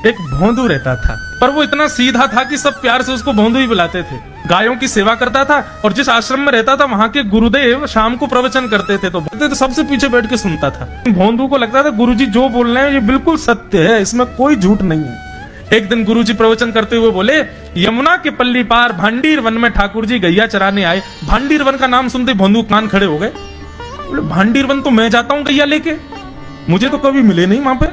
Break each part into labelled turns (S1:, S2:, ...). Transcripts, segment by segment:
S1: एक भोंदू रहता था, पर वो इतना सीधा था कि सब प्यार से उसको भोंदू ही बुलाते थे। गायों की सेवा करता था और जिस आश्रम में रहता था वहां के गुरुदेव शाम को प्रवचन करते थे तो सबसे पीछे बैठ के सुनता था। भोंदू को लगता था गुरुजी जो बोल रहे हैं ये बिल्कुल सत्य है, इसमें कोई झूठ नहीं है। एक दिन गुरुजी प्रवचन करते हुए बोले, यमुना के पल्ली पार भांडीर वन में ठाकुर जी गैया चराने आए। भांडीर वन का नाम सुनते भोंदू कान खड़े हो गए। बोले भांडीर वन तो मैं जाता हूँ गैया लेके, मुझे तो कभी मिले नहीं वहां पे।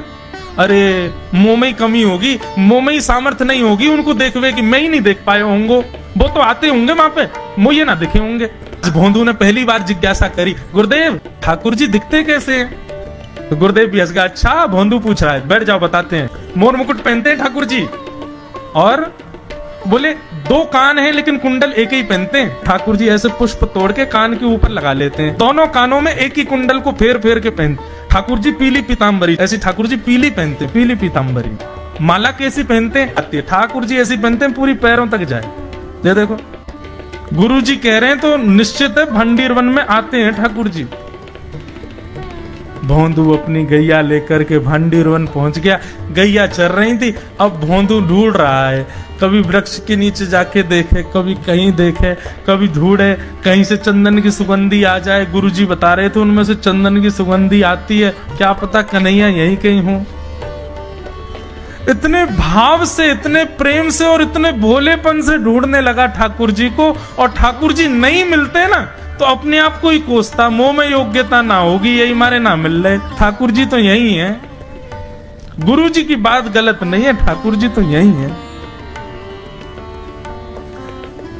S1: अरे मुंह में ही कमी होगी, मुंह में ही सामर्थ्य नहीं होगी उनको देखवे कि मैं ही नहीं देख पाए होंगे, वो तो आते होंगे वहां पे, मुझे ना दिखे होंगे। भोंदू ने पहली बार जिज्ञासा करी, गुरुदेव ठाकुर जी दिखते कैसे हैं? तो गुरुदेव भी हंस गया, अच्छा भोंदू पूछ रहा है, बैठ जाओ बताते हैं। मोर मुकुट पहनते हैं ठाकुर जी, और बोले 2 कान हैं लेकिन कुंडल एक ही पहनते हैं। ठाकुर जी ऐसे पुष्प तोड़ के कान के ऊपर लगा लेते हैं, दोनों कानों में एक ही कुंडल को फेर फेर के पहनते। ठाकुर जी पीली पीताम्बरी, ऐसी ठाकुर जी पीली पहनते, पीली पीताम्बरी। माला कैसी पहनते हैं? ठाकुर जी ऐसी पहनते हैं पूरी पैरों तक जाए। ये देखो गुरु जी कह रहे हैं तो निश्चित है भंडीर वन में आते हैं ठाकुर जी। भोंदू अपनी गैया लेकर के भांडीर वन पहुंच गया। गैया चर रही थी, अब भोंदू ढूंढ रहा है, कभी वृक्ष के नीचे जाके देखे, कभी कहीं देखे, कभी ढूंढे कहीं से चंदन की सुगंधी आ जाए। गुरुजी बता रहे थे उनमें से चंदन की सुगंधी आती है, क्या पता कन्हैया यहीं कहीं हो। इतने भाव से, इतने प्रेम से और इतने भोलेपन से ढूंढने लगा ठाकुर जी को, और ठाकुर जी नहीं मिलते ना तो अपने आप को ही कोसता, मुंह में योग्यता ना होगी यही मारे ना मिल रहे, ठाकुर जी तो यही है। गुरु जी की बात गलत नहीं है, ठाकुर जी तो यही है।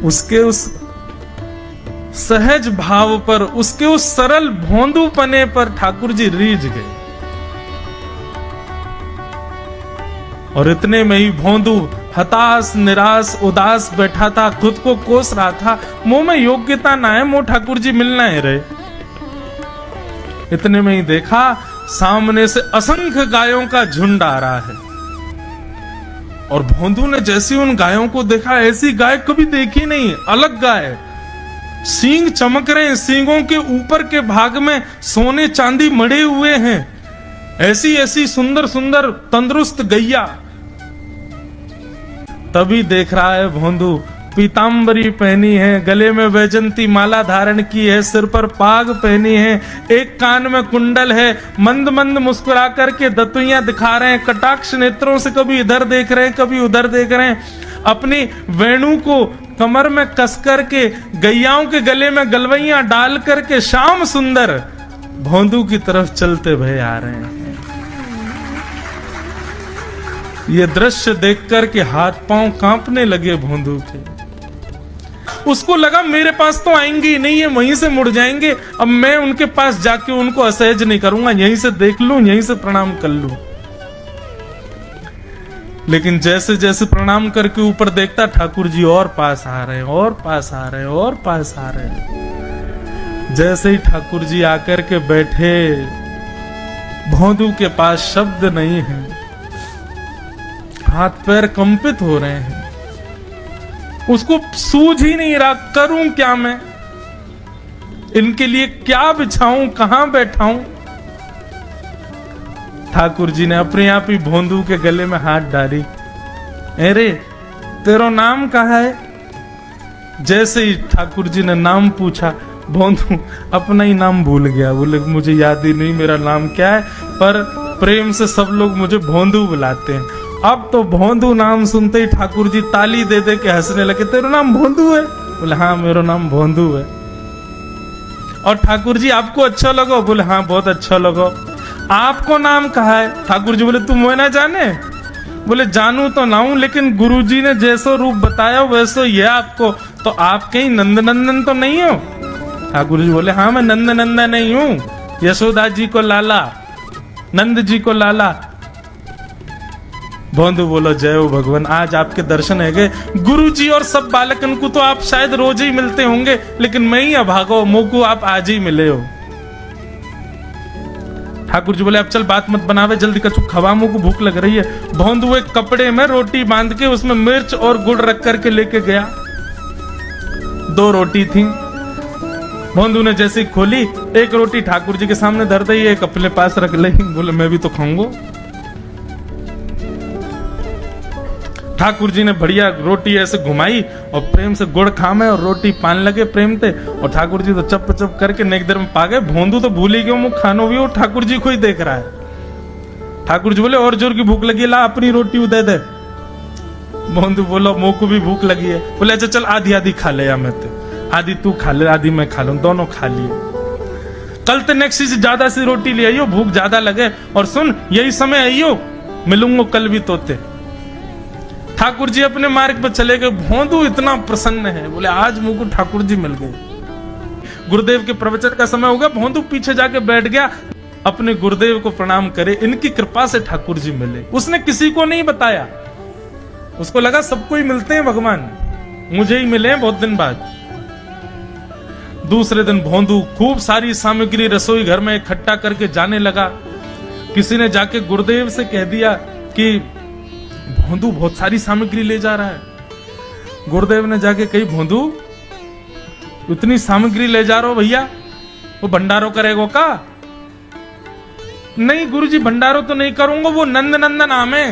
S1: उसके उस सहज भाव पर, उसके उस सरल भोंदूपने पर ठाकुर जी रीझ गए। और इतने में ही भोंदू हताश निराश उदास बैठा था, खुद को कोस रहा था, मुंह में योग्यता ना है, मुंह ठाकुर जी मिलना है रहे। इतने में ही देखा सामने से असंख्य गायों का झुंड आ रहा है, और भोंदू ने जैसे उन गायों को देखा, ऐसी गाय कभी देखी नहीं, अलग गाय, सींग चमक रहे हैं, सींगों के ऊपर के भाग में सोने चांदी मढ़े हुए हैं, ऐसी ऐसी सुंदर सुंदर तंदुरुस्त गैया। तभी देख रहा है भोंदू, पीताम्बरी पहनी है, गले में वैजंती माला धारण की है, सिर पर पाग पहनी है, एक कान में कुंडल है, मंद मंद मुस्कुरा करके दतुइयां दिखा रहे हैं, कटाक्ष नेत्रों से कभी इधर देख रहे हैं कभी उधर देख रहे हैं, अपनी वेणु को कमर में कस करके गैयाओं के गले में गलवैया डाल करके श्याम सुंदर भोंदू की तरफ चलते भय आ रहे हैं। ये दृश्य देख करके हाथ पांव कांपने लगे भोंदू के। उसको लगा मेरे पास तो आएंगे ही नहीं, है वहीं से मुड़ जाएंगे, अब मैं उनके पास जाके उनको असहज नहीं करूंगा, यहीं से देख लूं, यहीं से प्रणाम कर लूं। लेकिन जैसे जैसे प्रणाम करके ऊपर देखता, ठाकुर जी और पास आ रहे हैं, और पास आ रहे हैं, और पास आ रहे हैं। जैसे ही ठाकुर जी आकर के बैठे, भोंदू के पास शब्द नहीं है, हाथ पैर कंपित हो रहे हैं, उसको सूझ ही नहीं रहा करूं क्या मैं, इनके लिए क्या बिछाऊं, कहां बैठाऊं। ठाकुर जी ने अपने आप ही भोंदू के गले में हाथ डाली, अरे तेरा नाम कहा है? जैसे ही ठाकुर जी ने नाम पूछा, भोंदू अपना ही नाम भूल गया, बोले मुझे याद ही नहीं मेरा नाम क्या है, पर प्रेम से सब लोग मुझे भोंदू बुलाते हैं। अब तो भोंदू नाम सुनते ही ठाकुर जी ताली दे दे के हंसने लगे, तेरा नाम भोंदू है? बोले हाँ मेरा नाम भोंदू है। और ठाकुर जी आपको अच्छा लगा? बोले हाँ बहुत अच्छा लगा। आपको नाम कहा है? ठाकुर जी बोले तुम वो ना जाने? बोले जानू तो ना हूं, लेकिन गुरु जी ने जैसा रूप बताया वैसा ये आपको, तो आप कहीं नंद नंदन तो नहीं हो? ठाकुर जी बोले हाँ मैं नंद नंदन नहीं हूं, यशोदा जी को लाला, नंद जी को लाला। भोंदू बोलो जय हो भगवान, आज आपके दर्शन है गए। गुरु जी और सब बालकन को तो आप शायद रोज ही मिलते होंगे, लेकिन मैं ही अभागो, मोको आप आज ही मिले हो। ठाकुर जी बोले अब चल बात मत बनावे, जल्दी कछु खवा, मुंह को भूख लग रही है। भोंदू एक कपड़े में रोटी बांध के उसमें मिर्च और गुड़ रख करके लेके गया। 2 रोटी थी। भोंदू ने जैसे खोली, एक रोटी ठाकुर जी के सामने धर दी, एक अपने पास रख ली। बोले मैं भी तो खाऊंगा। ठाकुर जी ने बढ़िया रोटी ऐसे घुमाई और प्रेम से गुड़ खामे और रोटी पान लगे प्रेम थे, और ठाकुर जी तो चप चप करके नेक देर में पा गए। भोंदू तो भूल ही गयो, मुख खानो भी वो ठाकुर जी को ही देख रहा है। ठाकुर जी बोले और जोर की भूख लगी, ला अपनी रोटी दे दे। भोंदू बोलो मुंह को भी भूख लगी है। बोले अच्छा चल आधी आधी खा ले, या मैं तो आधी तू खा ले आधी मैं खा लूं, दोनों खा लिए। कल तो नेक्स्ट से ज्यादा सी रोटी ले आइयो, भूख ज्यादा लगे, और सुन यही समय आइयो, मिलूंगा कल भी तोते। ठाकुर जी अपने मार्ग पर चले गए। भोंदू इतना प्रसन्न है, बोले आज मुझको ठाकुर जी मिल गए। गुरुदेव के प्रवचन का समय हो गया, भोंदू पीछे जाके बैठ गया, अपने गुरुदेव को प्रणाम करे, इनकी कृपा से ठाकुर जी मिले। उसने किसी को नहीं बताया, उसको लगा सबको ही मिलते हैं भगवान, मुझे ही मिले हैं बहुत दिन बाद। दूसरे दिन भोंदू खूब सारी सामग्री रसोई घर में इकट्ठा करके जाने लगा। किसी ने जाके गुरुदेव से कह दिया कि भोंदू बहुत सारी सामग्री ले जा रहा है। गुरुदेव ने जाके कही भोंदू इतनी सामग्री ले जा रहा हो भैया, वो भंडारो करेगो का? नहीं गुरुजी भंडारो तो नहीं करूंगा, वो नंद नंदन आमे,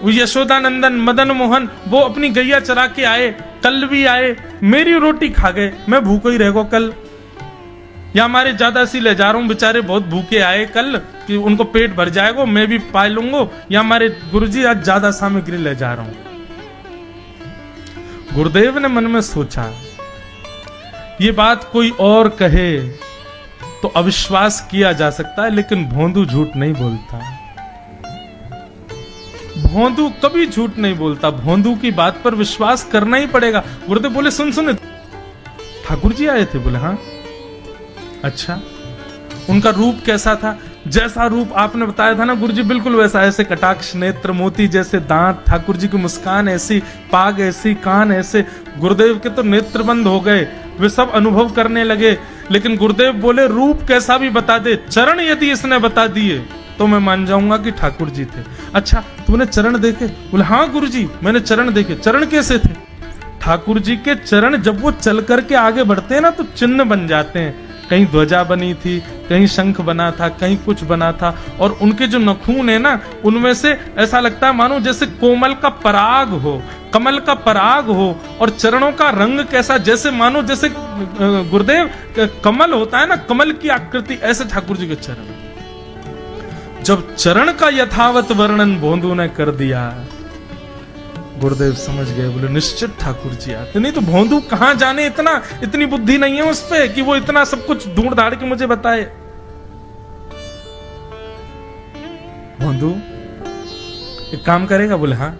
S1: वो यशोदा नंदन मदन मोहन वो अपनी गैया चरा के आए, कल भी आए, मेरी रोटी खा गए, मैं भूखो ही रहेगो कल। या हमारे ज्यादा सी ले जा रहा हूं, बेचारे बहुत भूखे आए कल, कि उनको पेट भर जाएगा, मैं भी पा लूंगा, या हमारे गुरुजी आज ज्यादा सामग्री ले जा रहा हूं। गुरुदेव ने मन में सोचा ये बात कोई और कहे तो अविश्वास किया जा सकता है, लेकिन भोंदू झूठ नहीं बोलता। भोंदू कभी झूठ नहीं बोलता, भोंदू की बात पर विश्वास करना ही पड़ेगा। गुरुदेव बोले सुन सुन ठाकुर जी आए थे? बोले हाँ। अच्छा उनका रूप कैसा था? जैसा रूप आपने बताया था ना गुरुजी बिल्कुल वैसा, ऐसे कटाक्ष नेत्र, मोती जैसे दांत, ठाकुर जी की मुस्कान ऐसी, पाग ऐसी, कान ऐसे। गुरुदेव के तो नेत्र बंद हो गए, वे सब अनुभव करने लगे। लेकिन गुरुदेव बोले रूप कैसा भी बता दे, चरण यदि इसने बता दिए तो मैं मान जाऊंगा कि ठाकुर जी थे। अच्छा तूने चरण देखे? बोले हाँ गुरुजी मैंने चरण देखे। चरण कैसे थे? ठाकुर जी के चरण जब वो चल करके आगे बढ़ते हैं ना तो चिन्ह बन जाते हैं। कहीं ध्वजा बनी थी, कहीं शंख बना था, कहीं कुछ बना था, और उनके जो नखून है ना उनमें से ऐसा लगता है मानो जैसे कोमल का पराग हो, कमल का पराग हो। और चरणों का रंग कैसा, जैसे मानो जैसे गुरुदेव कमल होता है ना, कमल की आकृति, ऐसे ठाकुर जी के चरण। जब चरण का यथावत वर्णन भोंदू ने कर दिया, गुरुदेव समझ गए, बोले निश्चित ठाकुर जी आते। नहीं तो भोंदू कहां जाने, इतनी बुद्धि नहीं है उस पे कि वो इतना सब कुछ ढूंढ धाड़ के मुझे बताए। भोंदू एक काम करेगा? बोले हाँ।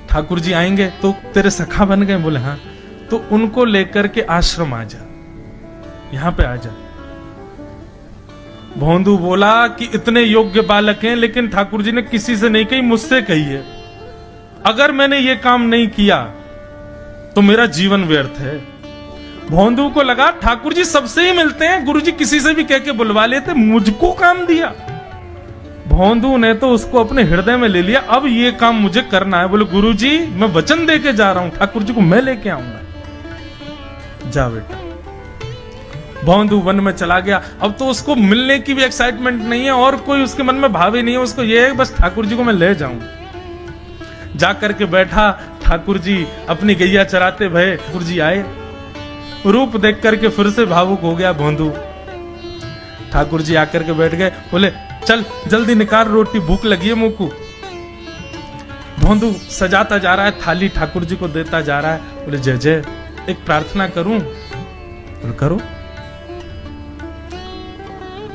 S1: ठाकुर जी आएंगे तो तेरे सखा बन गए? बोले हाँ। तो उनको लेकर के आश्रम आ जा, यहां पे आ जा। भोंदू बोला कि इतने योग्य बालक हैं, लेकिन ठाकुर जी ने किसी से नहीं कही, मुझसे कही है। अगर मैंने ये काम नहीं किया तो मेरा जीवन व्यर्थ है। भोंदू को लगा ठाकुर जी सबसे ही मिलते हैं, गुरुजी किसी से भी कह के बुलवा लेते, मुझको काम दिया। भोंदू ने तो उसको अपने हृदय में ले लिया, अब ये काम मुझे करना है। बोले गुरुजी मैं वचन दे के जा रहा हूं, ठाकुर जी को मैं लेके आऊंगा। जा बेटा। भोंदू वन में चला गया। अब तो उसको मिलने की भी एक्साइटमेंट नहीं है और कोई उसके मन में भाव ही नहीं है, उसको ये है बस ठाकुर जी को मैं ले जाऊं। जाकर के बैठा, ठाकुर जी अपनी गैया चराते भये, ठाकुर जी आए, रूप देख करके फिर से भावुक हो गया भोंदू। ठाकुर जी आकर के बैठ गए, बोले चल जल्दी निकाल रोटी, भूख लगी है मुंह को। भोंदू सजाता जा रहा है थाली, ठाकुर जी को देता जा रहा है। बोले जय जय एक प्रार्थना करूं? बोले करो।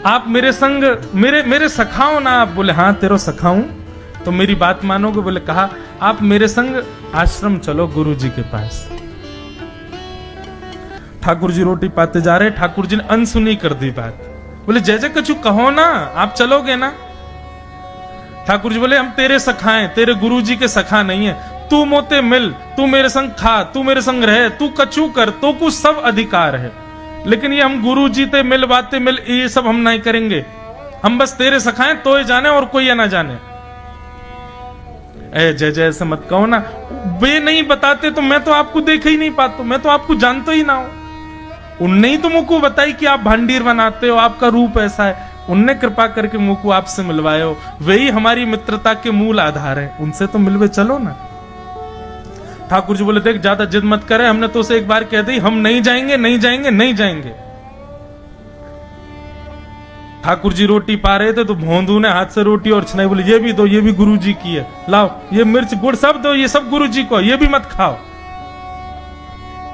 S1: आप मेरे संग मेरे सखाओ ना आप? बोले हाँ तेरो सखाऊं तो मेरी बात मानोगे? बोले कहा आप मेरे संग आश्रम चलो गुरु जी के पास। ठाकुर जी रोटी पाते जा रहे, ठाकुर जी ने अनसुनी कर दी बात। बोले जय जय कछु कहो ना, आप चलोगे ना? ठाकुर जी बोले हम तेरे सखा हैं, तेरे गुरु जी के सखा नहीं है। तू मोते मिल, तू मेरे संग खा, तू मेरे संग रहे, तू कछु कर, तो कुछ सब अधिकार है, लेकिन ये हम गुरु जी ते मिल बातें मिल ये सब हम नहीं करेंगे। हम बस तेरे सखाएं तो ही जाने और कोई ना जाने। ए जय जय ऐसे मत कहो ना, वे नहीं बताते तो मैं तो आपको देख ही नहीं पाता, मैं तो आपको जानता ही ना हूं। उनने ही तो मुझको बताई कि आप भांडीर बनाते हो, आपका रूप ऐसा है। उनने कृपा करके मुंह को आपसे मिलवाए हो, वही हमारी मित्रता के मूल आधार है, उनसे तो मिलवे चलो ना। ठाकुर जी बोले देख ज्यादा जिद मत करे, हमने तो उसे एक बार कह दी हम नहीं जाएंगे नहीं जाएंगे नहीं जाएंगे। ठाकुर जी रोटी पा रहे थे तो भोंदू ने हाथ से रोटी और छनाई बोली ये भी दो, ये भी गुरु जी की है, लाओ ये मिर्च गुड़ सब दो, ये सब गुरु जी को, ये भी मत खाओ।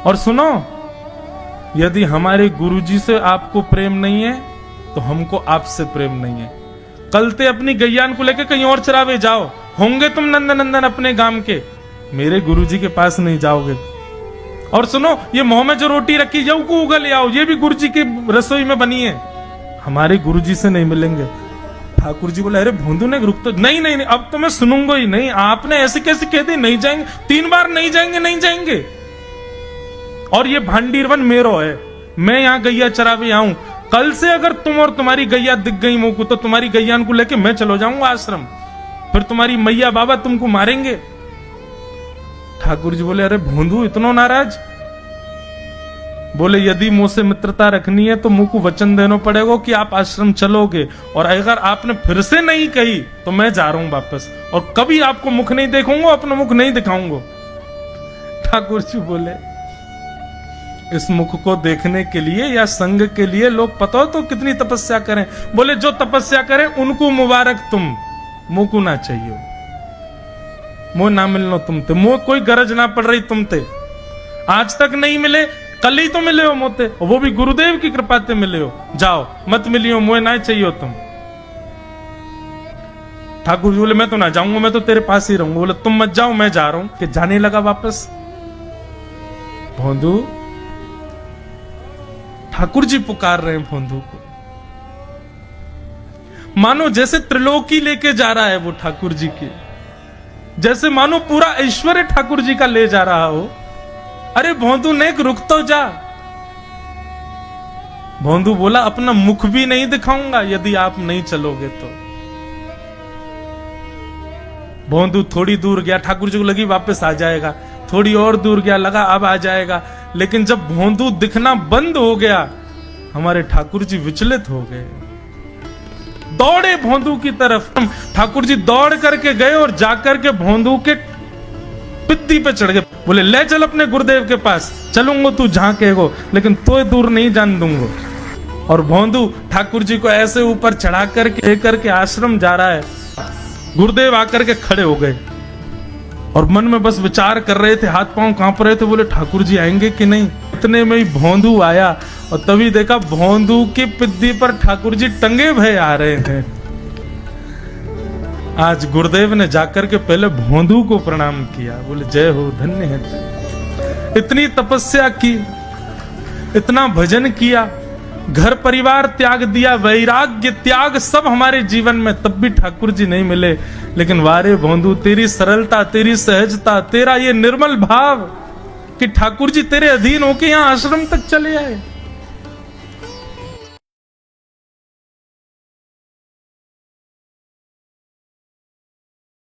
S1: और सुनो, यदि हमारे गुरु जी से आपको प्रेम नहीं है तो हमको आपसे प्रेम नहीं है। कल ते अपनी गैयान को लेकर कहीं और चरावे जाओ, होंगे तुम नंदन अपने गांव के, मेरे गुरुजी के पास नहीं जाओगे। और सुनो, ये मुंह में जो रोटी रखी जाओ को उगल आओ, ये भी गुरुजी की रसोई में बनी है, हमारे गुरुजी से नहीं मिलेंगे। ठाकुर जी बोले अरे भोंदू ने रुक तो, नहीं नहीं नहीं अब तो मैं सुनूंगा ही नहीं, आपने ऐसे कैसे कह दी नहीं जाएंगे, 3 बार नहीं जाएंगे नहीं जाएंगे। और ये भांडीरवन मेरो है, मैं यहाँ गैया चरावे आऊं, कल से अगर तुम और तुम्हारी गैया दिख गई मुंह को तो तुम्हारी गैयान को लेके मैं चलो जाऊंगा आश्रम, फिर तुम्हारी मैया बाबा तुमको मारेंगे। ठाकुर जी बोले अरे भोंदू इतना नाराज? बोले यदि मुंह से मित्रता रखनी है तो मुंह को वचन देना पड़ेगा कि आप आश्रम चलोगे, और अगर आपने फिर से नहीं कही तो मैं जा रहा हूं वापस, और कभी आपको मुख नहीं देखूंगा, अपना मुख नहीं दिखाऊंगा। ठाकुर जी बोले इस मुख को देखने के लिए या संग के लिए लोग पता हो तो कितनी तपस्या करें। बोले जो तपस्या करें उनको मुबारक, तुम मुंह को ना चाहिए, मुंह ना मिलनो तुमते, मुंह कोई गरज ना पड़ रही तुमते, आज तक नहीं मिले कल ही तो मिले हो मोते, वो भी गुरुदेव की कृपा से मिले हो, जाओ मत मिलियो, मुझे ना चाहिए तुम। ठाकुर जी बोले मैं तो ना जाऊंगा, मैं तो तेरे पास ही रहूंगा। बोले तुम मत जाओ मैं जा रहा हूं। कि जाने लगा वापस। भोंदू, ठाकुर जी पुकार रहे हैं भोंदू को, मानो जैसे त्रिलोकी लेके जा रहा है वो ठाकुर जी की, जैसे मानो पूरा ऐश्वर्य ठाकुर जी का ले जा रहा हो। अरे भोंदू ने रुक तो जा। भोंदू बोला अपना मुख भी नहीं दिखाऊंगा यदि आप नहीं चलोगे तो। भोंदू थोड़ी दूर गया, ठाकुर जी को लगी वापस आ जाएगा, थोड़ी और दूर गया, लगा अब आ जाएगा, लेकिन जब भोंदू दिखना बंद हो गया हमारे ठाकुर जी विचलित हो गए, दौड़े भोंदू की तरफ। ठाकुर जी दौड़ करके गए और जाकर के भोंदू के पित्ती पे चढ़ गए। बोले ले चल अपने गुरुदेव के पास, चलूंगा तू जहां कहेगो, लेकिन तो दूर नहीं जान दूंगा। और भोंदू ठाकुर जी को ऐसे ऊपर चढ़ा करके लेकर के आश्रम जा रहा है। गुरुदेव आकर के खड़े हो गए और मन में बस विचार कर रहे थे, हाथ पांव कांप रहे थे। बोले ठाकुर जी आएंगे कि नहीं। इतने में ही भोंदू आया और तभी देखा भोंदू की पिद्दी पर ठाकुर जी टंगे भय आ रहे हैं। आज गुरुदेव ने जाकर के पहले भोंदू को प्रणाम किया, बोले जय हो, धन्य है तू। इतनी तपस्या की, इतना भजन किया, घर परिवार त्याग दिया, वैराग्य त्याग सब हमारे जीवन में, तब भी ठाकुर जी नहीं मिले। लेकिन वारे भोंदू, तेरी सरलता, तेरी सहजता, तेरा ये निर्मल भाव कि ठाकुर जी तेरे अधीन होके यहाँ आश्रम तक चले आए।